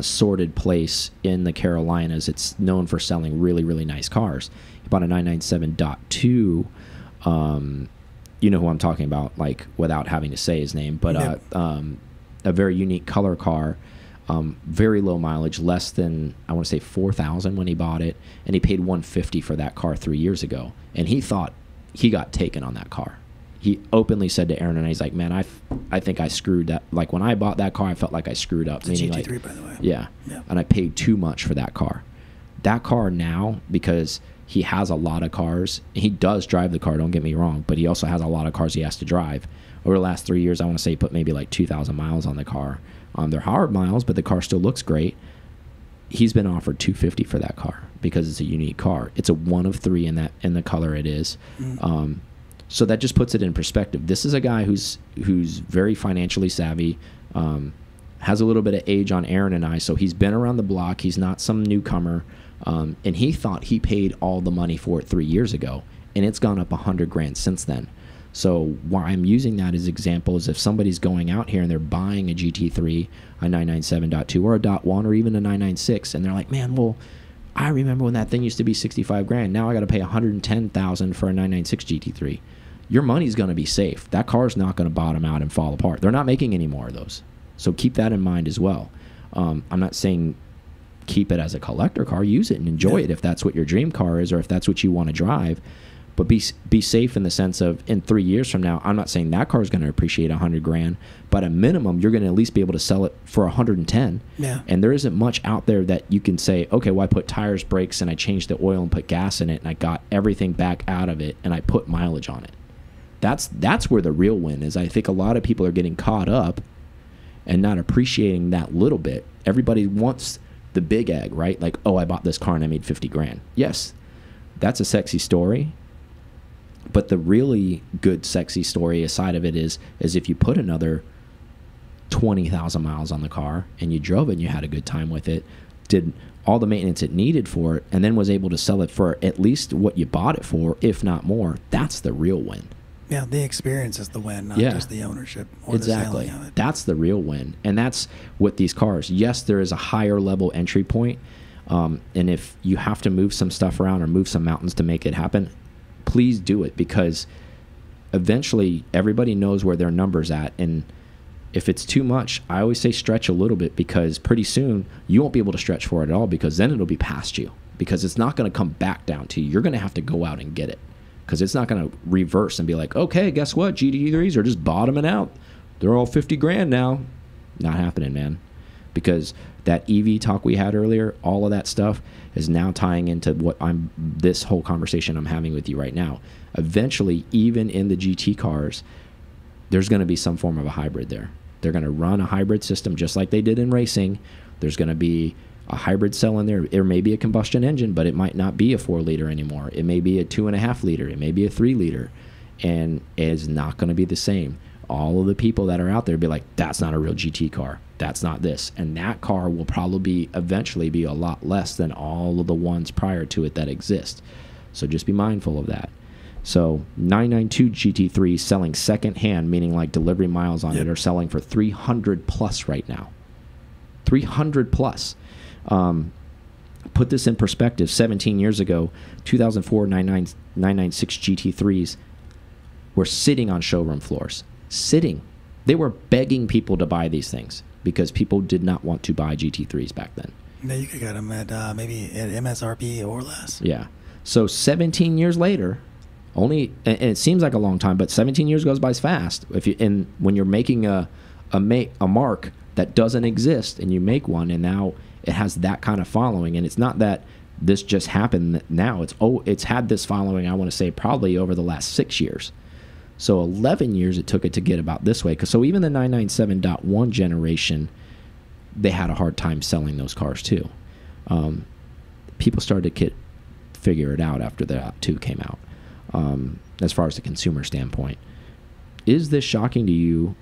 sorted place in the Carolinas. It's known for selling really, really nice cars. He bought a 997.2. You know who I'm talking about, like, without having to say his name, but a very unique color car. Very low mileage, less than, I want to say 4,000 when he bought it, and he paid 150 for that car 3 years ago, and he thought he got taken on that car. He openly said to Aaron and I, he's like, man, I think I screwed up. Like, when I bought that car, I felt like I screwed up. It's a GT3, like, by the way. Yeah, and I paid too much for that car. That car now, because he has a lot of cars, he does drive the car, don't get me wrong, but he also has a lot of cars he has to drive. Over the last 3 years, I want to say he put maybe like 2,000 miles on the car. They're hard miles, but the car still looks great. He's been offered $250 for that car because it's a unique car. It's a 1 of 3 in the color it is. So that just puts it in perspective. This is a guy who's very financially savvy, has a little bit of age on Aaron and I, so he's been around the block. He's not some newcomer, and he thought he paid all the money for it 3 years ago, and it's gone up 100 grand since then. So why I'm using that as example is if somebody's going out here and they're buying a GT3, a 997.2, or a .1, or even a 996, and they're like, man, well, I remember when that thing used to be 65 grand. Now I got to pay 110,000 for a 996 GT3. Your money's going to be safe. That car's not going to bottom out and fall apart. They're not making any more of those. So keep that in mind as well. I'm not saying keep it as a collector car. Use it and enjoy it if that's what your dream car is or if that's what you want to drive. But be safe in the sense of in 3 years from now, I'm not saying that car is going to appreciate 100 grand, but at minimum, you're going to at least be able to sell it for 110. Yeah. And there isn't much out there that you can say, okay, well, I put tires, brakes, and I changed the oil and put gas in it, and I got everything back out of it, and I put mileage on it. That's where the real win is. I think a lot of people are getting caught up and not appreciating that little bit. Everybody wants the big egg, right? Like, oh, I bought this car and I made 50 grand. Yes, that's a sexy story. But the really good, sexy story aside of it is if you put another 20,000 miles on the car and you drove it and you had a good time with it, did all the maintenance it needed for it, and then was able to sell it for at least what you bought it for, if not more, that's the real win. Yeah, the experience is the win, not just the ownership or the selling of it. That's the real win. And that's what these cars, yes, there is a higher level entry point, and if you have to move some stuff around or move some mountains to make it happen, please do it, because eventually everybody knows where their number's at. And if it's too much, I always say stretch a little bit, because pretty soon you won't be able to stretch for it at all, because then it'll be past you, because it's not going to come back down to you. You're going to have to go out and get it, because it's not going to reverse and be like, okay, guess what? GT3s are just bottoming out. They're all 50 grand now. Not happening, man. Because that EV talk we had earlier, all of that stuff is now tying into what this whole conversation I'm having with you right now. Eventually, even in the GT cars, there's going to be some form of a hybrid there. They're going to run a hybrid system just like they did in racing. There's going to be a hybrid cell in there. It may be a combustion engine, but it might not be a 4-liter anymore. It may be a 2.5-liter. It may be a 3-liter. And it is not going to be the same. All of the people that are out there be like, that's not a real GT car. That's not this. And that car will probably eventually be a lot less than all of the ones prior to it that exist. So just be mindful of that. So 992 GT3 selling secondhand, meaning like delivery miles on it, are selling for 300 plus right now. 300 plus. Put this in perspective. 17 years ago, 2004 996 GT3s were sitting on showroom floors. Sitting. They were begging people to buy these things because people did not want to buy GT3s back then. Yeah, you could get them at maybe at MSRP or less. Yeah. So 17 years later, and it seems like a long time, but 17 years goes by fast. When you're making a mark that doesn't exist and you make one, and now it has that kind of following, and it's not that this just happened now. It's had this following, I want to say, probably over the last 6 years. So 11 years it took it to get about this way. So even the 997.1 generation, they had a hard time selling those cars too. People started to figure it out after the 2 came out. As far as the consumer standpoint, is this shocking to you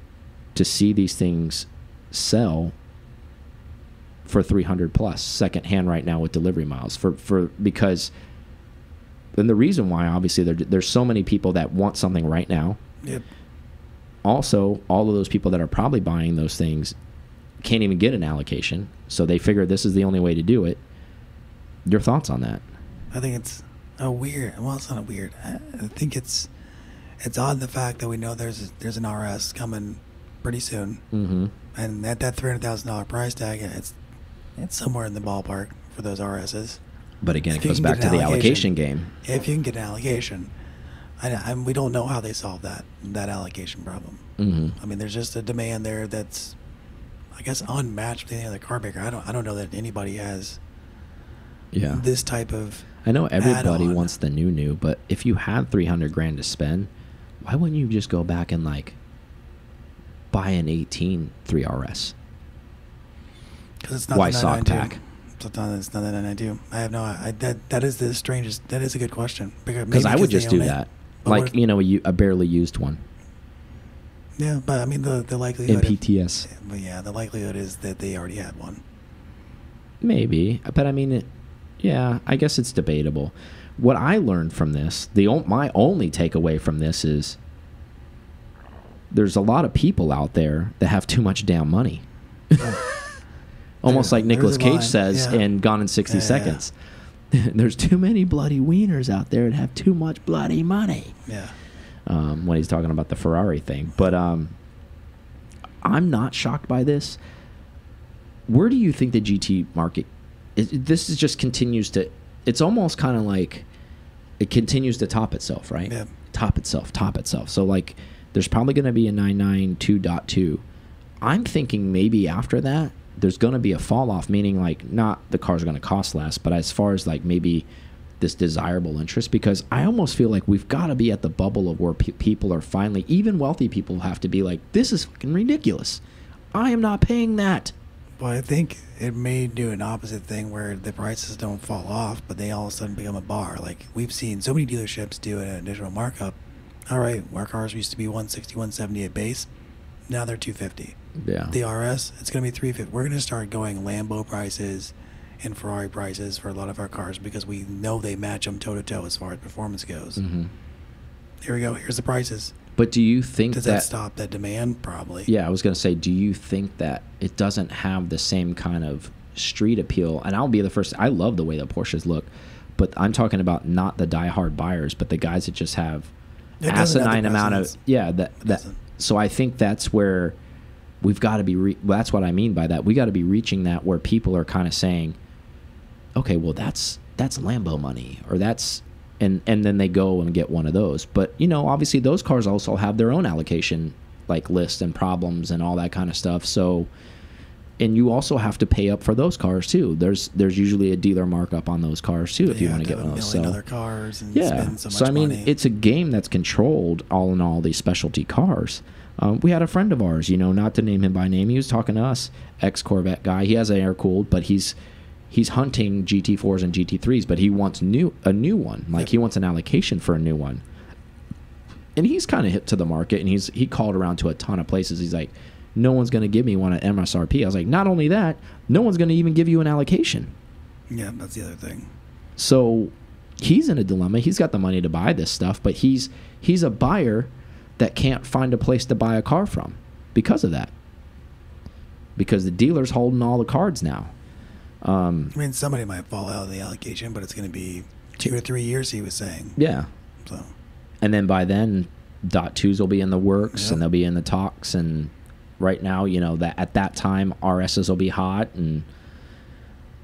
to see these things sell for 300 plus secondhand right now with delivery miles because. And the reason why, obviously, there's so many people that want something right now. Yep. Also, all of those people that are probably buying those things can't even get an allocation, so they figure this is the only way to do it. Your thoughts on that? I think it's a weird. Well, it's not weird. I think it's odd the fact that we know there's an RS coming pretty soon, and at that $300,000 price tag, it's somewhere in the ballpark for those RSs. But again, it goes back to the allocation game. If you can get an allocation, we don't know how they solve that allocation problem. I mean, there's just a demand there that's, I guess, unmatched with any other car maker. I don't know that anybody has this type of. I know everybody wants the new, but if you had 300 grand to spend, why wouldn't you just go back and like buy an 18 3RS? Because it's not why sock pack? It's not that I do. I have no. That is the strangest. That is a good question. Because I would just do that, like a barely used one. Yeah, but I mean the likelihood. In PTS. But yeah, the likelihood is that they already had one. Maybe, but I mean, yeah, I guess it's debatable. What I learned from this, my only takeaway from this is, there's a lot of people out there that have too much damn money. Almost like Nicolas Cage says in Gone in 60 Seconds. There's too many bloody wieners out there that have too much bloody money. Yeah. When he's talking about the Ferrari thing. But I'm not shocked by this. Where do you think the GT market... this is just continues to... It's almost kind of like it continues to top itself, right? Yeah. Top itself. So, like, there's probably going to be a 992.2. I'm thinking maybe after that, there's going to be a fall off, meaning like not the cars are going to cost less, but as far as like maybe this desirable interest, because I almost feel like we've got to be at the bubble of where people are finally, even wealthy people have to be like, this is fucking ridiculous. I am not paying that. Well, I think it may do an opposite thing where the prices don't fall off, but they all of a sudden become a bar. Like we've seen so many dealerships do an additional markup. All right, our cars used to be 160, 170 at base. Now they're 250. Yeah. The RS, it's going to be 350. We're going to start going Lambo prices and Ferrari prices for a lot of our cars because we know they match them toe to toe as far as performance goes. Here we go. Here's the prices. But do you think does that stop that demand? Probably. Yeah, I was going to say, do you think that it doesn't have the same kind of street appeal? And I'll be the first. I love the way the Porsches look, but I'm talking about not the diehard buyers, but the guys that just have asinine amount of So I think that's where we've got to be. That's what I mean by that. We got to be reaching that where people are kind of saying, okay, well that's Lambo money, or that's and then they go and get one of those. But you know, obviously those cars also have their own allocation like list and problems and all that kind of stuff. So, and you also have to pay up for those cars too. There's usually a dealer markup on those cars too if you want to get one of those. So other cars and spend so much I mean, money. it's a game that's controlled all in all, these specialty cars. We had a friend of ours, you know, not to name him by name. He was talking to us, ex-Corvette guy. He has an air cooled, but he's hunting GT4s and GT3s, but he wants a new one. Like he wants an allocation for a new one. And he's kind of hip to the market, and he called around to a ton of places. He's like, no one's going to give me one at MSRP. I was like, not only that, no one's going to even give you an allocation. Yeah, that's the other thing. So he's in a dilemma. He's got the money to buy this stuff, but he's a buyer that can't find a place to buy a car from because of that. Because the dealer's holding all the cards now. I mean, somebody might fall out of the allocation, but it's going to be 2 or 3 years, he was saying. Yeah. So. And then by then, .2s will be in the works, and they'll be in the talks. And right now, you know, that at that time, RSs will be hot. And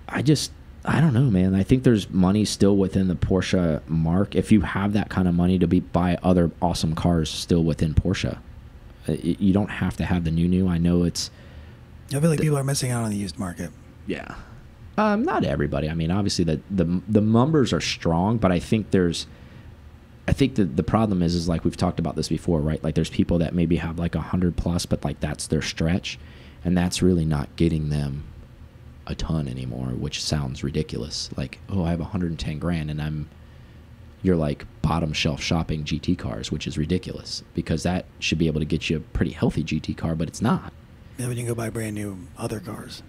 I don't know, man. I think there's money still within the Porsche mark. If you have that kind of money to buy other awesome cars still within Porsche, you don't have to have the new. I know it's... I feel like people are missing out on the used market. Yeah. Not everybody. I mean, obviously the numbers are strong, but I think the problem is like we've talked about this before, right? Like there's people that maybe have like 100 plus, but like that's their stretch, and that's really not getting them a ton anymore, which sounds ridiculous. Like, oh, I have 110 grand and you're like bottom shelf shopping GT cars, which is ridiculous because that should be able to get you a pretty healthy GT car, but it's not. Yeah, when you go buy brand new other cars.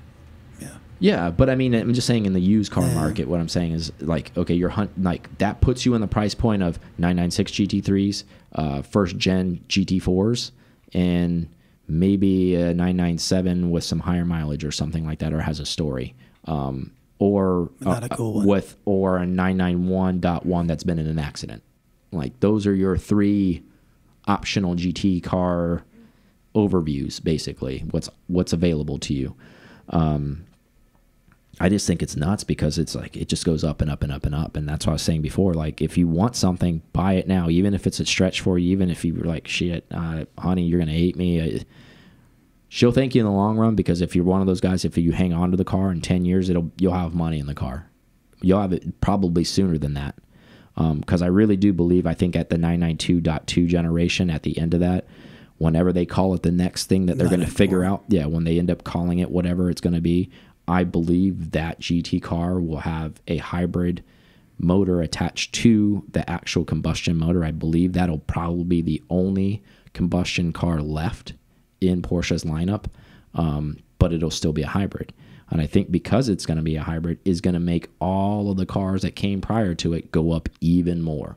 Yeah, but I mean, I'm just saying in the used car market, what I'm saying is like, okay, you're like that puts you in the price point of 996 GT3s, first gen GT4s, and maybe a 997 with some higher mileage or something like that, or has a story, or not a cool one. or a 991.1 that's been in an accident. Like those are your 3 optional GT car overviews, basically. What's available to you. I just think it's nuts because it's like it just goes up and up and up and up, and that's what I was saying before. Like if you want something, buy it now, even if it's a stretch for you. Even if you were like, shit, honey, you're gonna hate me. She'll thank you in the long run, because if you're one of those guys, if you hang on to the car in 10 years, you'll have money in the car. You'll have it probably sooner than that, because I really do believe, I think at the 992.2 generation, at the end of that, whenever they call it the next thing that they're going to figure out, when they end up calling it whatever it's going to be, I believe that GT car will have a hybrid motor attached to the actual combustion motor. I believe that'll probably be the only combustion car left in Porsche's lineup, but it'll still be a hybrid. And I think because it's going to be a hybrid is going to make all of the cars that came prior to it go up even more.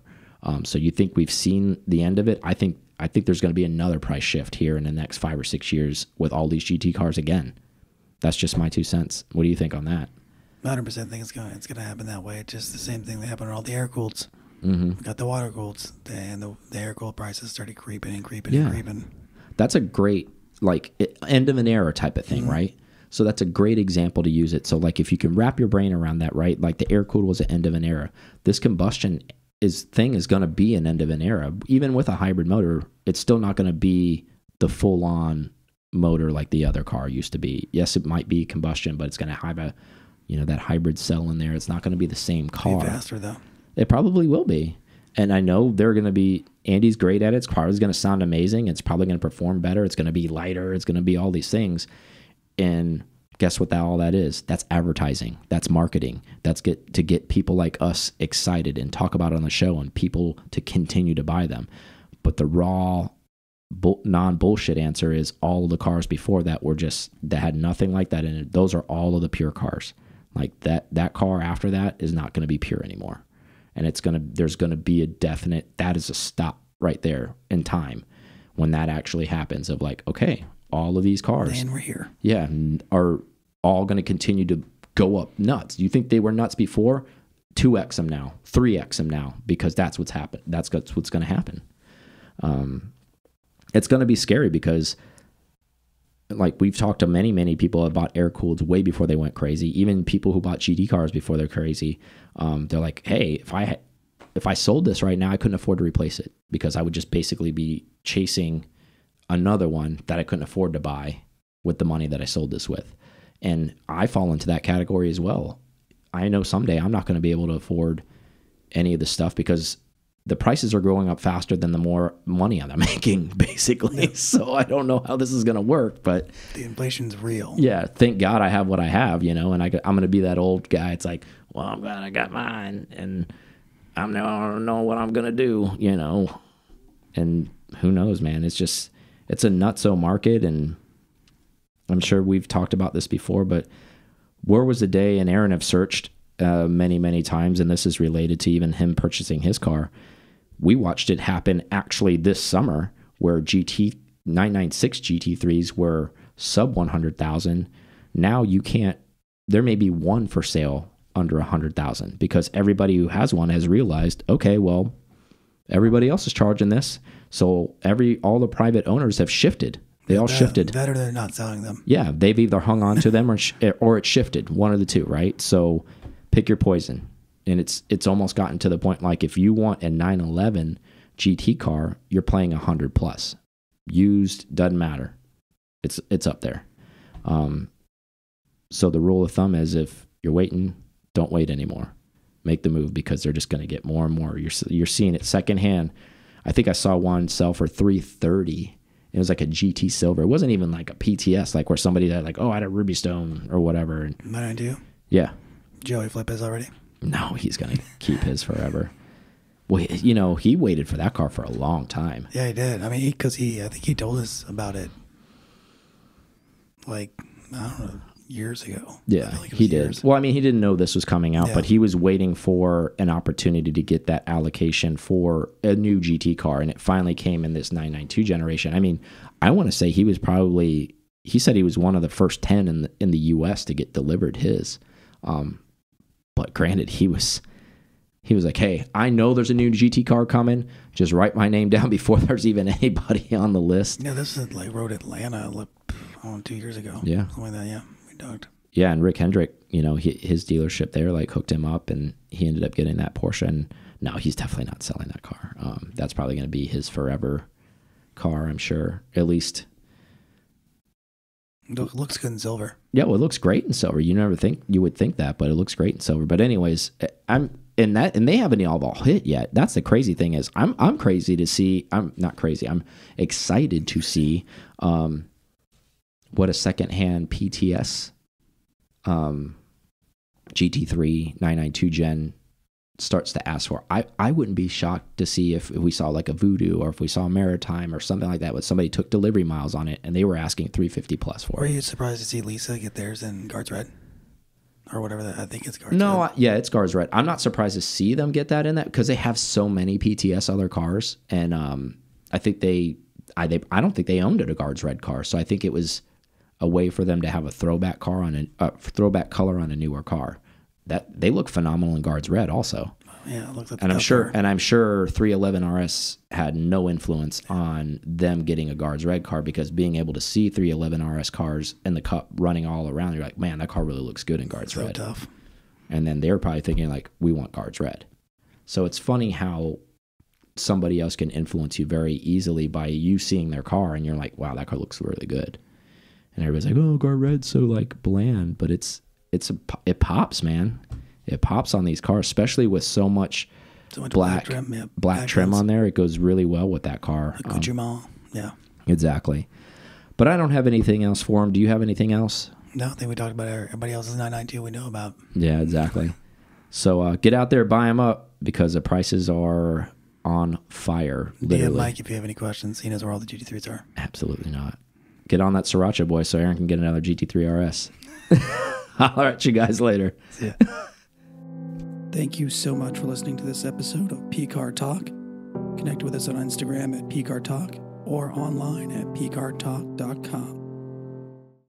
So you think we've seen the end of it? I think there's going to be another price shift here in the next 5 or 6 years with all these GT cars again. That's just my 2 cents. What do you think on that? 100% think it's gonna happen that way. It's just the same thing that happened on all the air-cooleds. Mm-hmm. We got the water-cooleds, and the air-cooled prices started creeping and creeping and creeping. That's a great, like, end of an era type of thing, right? So that's a great example to use it. So, like, if you can wrap your brain around that, right? Like, the air-cooled was the end of an era. This combustion thing is going to be an end of an era. Even with a hybrid motor, it's still not going to be the full-on motor like the other car used to be. Yes, it might be combustion, but it's going to have a, that hybrid cell in there. It's not going to be the same car. Be faster though. It probably will be. And I know they're going to be, Andy's great at it. Its car is going to sound amazing. It's probably going to perform better. It's going to be lighter. It's going to be all these things. And guess what all that is? That's advertising. That's marketing. That's to get people like us excited and talk about it on the show and people to continue to buy them. But the raw non-bullshit answer is all of the cars before that that had nothing like that in it. Those are all of the pure cars. Like that car after that is not going to be pure anymore. And there's going to be a definite, that is a stop right there in time when that actually happens of like, okay, all of these cars. And we're here. Yeah. Are all going to continue to go up nuts. You think they were nuts before? 2x them now, 3x them now, because that's what's happened. That's what's going to happen. It's going to be scary because, like, we've talked to many people about air-cooled way before they went crazy. Even people who bought GT cars before they're crazy, they're like, hey, if I sold this right now, I couldn't afford to replace it because I would just basically be chasing another one that I couldn't afford to buy with the money that I sold this with. And I fall into that category as well. I know someday I'm not going to be able to afford any of this stuff because the prices are growing up faster than the more money I'm making, basically. Yeah. So I don't know how this is going to work, but the inflation's real. Yeah, thank God I have what I have, and I'm going to be that old guy. It's like, well, I'm glad I got mine, and I don't know what I'm going to do, And who knows, man? It's a nutso market, and I'm sure we've talked about this before, but where was the day, and Aaron have searched many times, and this is related to even him purchasing his car. We watched it happen actually this summer where 996 GT3s were sub 100,000. Now you can't, there may be one for sale under 100,000 because everybody who has one has realized, okay, well, everybody else is charging this. So all the private owners have shifted. They all shifted. Better they're not selling them. Yeah, they've either hung on to them or it shifted, one of the two, right? So pick your poison. And it's almost gotten to the point like if you want a 911 GT car, you're playing 100 plus. Used, doesn't matter. It's up there. So the rule of thumb is if you're waiting, don't wait anymore. Make the move because they're just going to get more and more. You're seeing it secondhand. I think I saw one sell for $330. It was like a GT Silver. It wasn't even like a PTS, like where somebody that like, oh, I had a Ruby Stone or whatever. Might I do? Yeah. Joey flip his already? No, he's going to keep his forever. Well, he waited for that car for a long time. Yeah, he did. I mean, I think he told us about it like, I don't know, years ago. Yeah, like he did. Years. Well, I mean, he didn't know this was coming out, but he was waiting for an opportunity to get that allocation for a new GT car, and it finally came in this 992 generation. I mean, I want to say he was probably, he said he was one of the first 10 in the U.S. to get delivered his. But granted, he was like, hey, I know there's a new GT car coming. Just write my name down before there's even anybody on the list. Yeah, this is like Road Atlanta 2 years ago. Yeah. Something like that, yeah. We talked. Yeah, and Rick Hendrick, you know, his dealership there like hooked him up, and he ended up getting that Porsche. And no, he's definitely not selling that car. That's probably going to be his forever car, I'm sure. At least. It looks good in silver. Yeah, well, it looks great in silver. You would think that, but it looks great in silver. But anyways, and they haven't all hit yet. That's the crazy thing is I'm crazy to see. I'm not crazy. I'm excited to see what a secondhand PTS GT3 992 Gen starts to ask for. I wouldn't be shocked to see if we saw like a Voodoo or if we saw a Maritime or something like that, but somebody took delivery miles on it and they were asking $350 plus for it. Were you surprised to see Lisa get theirs in Guards Red? Or whatever I think it's Guards Red. Yeah, it's Guards Red. I'm not surprised to see them get that in that because they have so many PTS other cars, and I think I don't think they owned a Guards Red car, so I think it was a way for them to have a throwback car on throwback color on a newer car. That they look phenomenal in Guards Red also. Yeah, it looks like and I'm sure 311 RS had no influence on them getting a Guards Red car, because being able to see 311 RS cars in the Cup running all around, you're like, man, that car really looks good in Guards Red. So tough. And then they're probably thinking like, we want Guards Red. So it's funny how somebody else can influence you very easily by you seeing their car, and you're like, wow, that car looks really good. And everybody's like, oh, Guard Red's so like bland, but it pops, man. It pops on these cars, especially with so much black trim on there. It goes really well with that car. Accoutrement, yeah. Exactly. But I don't have anything else for him. Do you have anything else? No, I think we talked about everybody else's 992 we know about. Yeah, exactly. So get out there, buy them up, because the prices are on fire, literally. Yeah, Mike, if you have any questions, he knows where all the GT3s are. Absolutely not. Get on that Sriracha boy so Aaron can get another GT3 RS. I'll at you guys later. See ya. Thank you so much for listening to this episode of P-Car Talk. Connect with us on Instagram at P-Car Talk or online at pcartalk.com.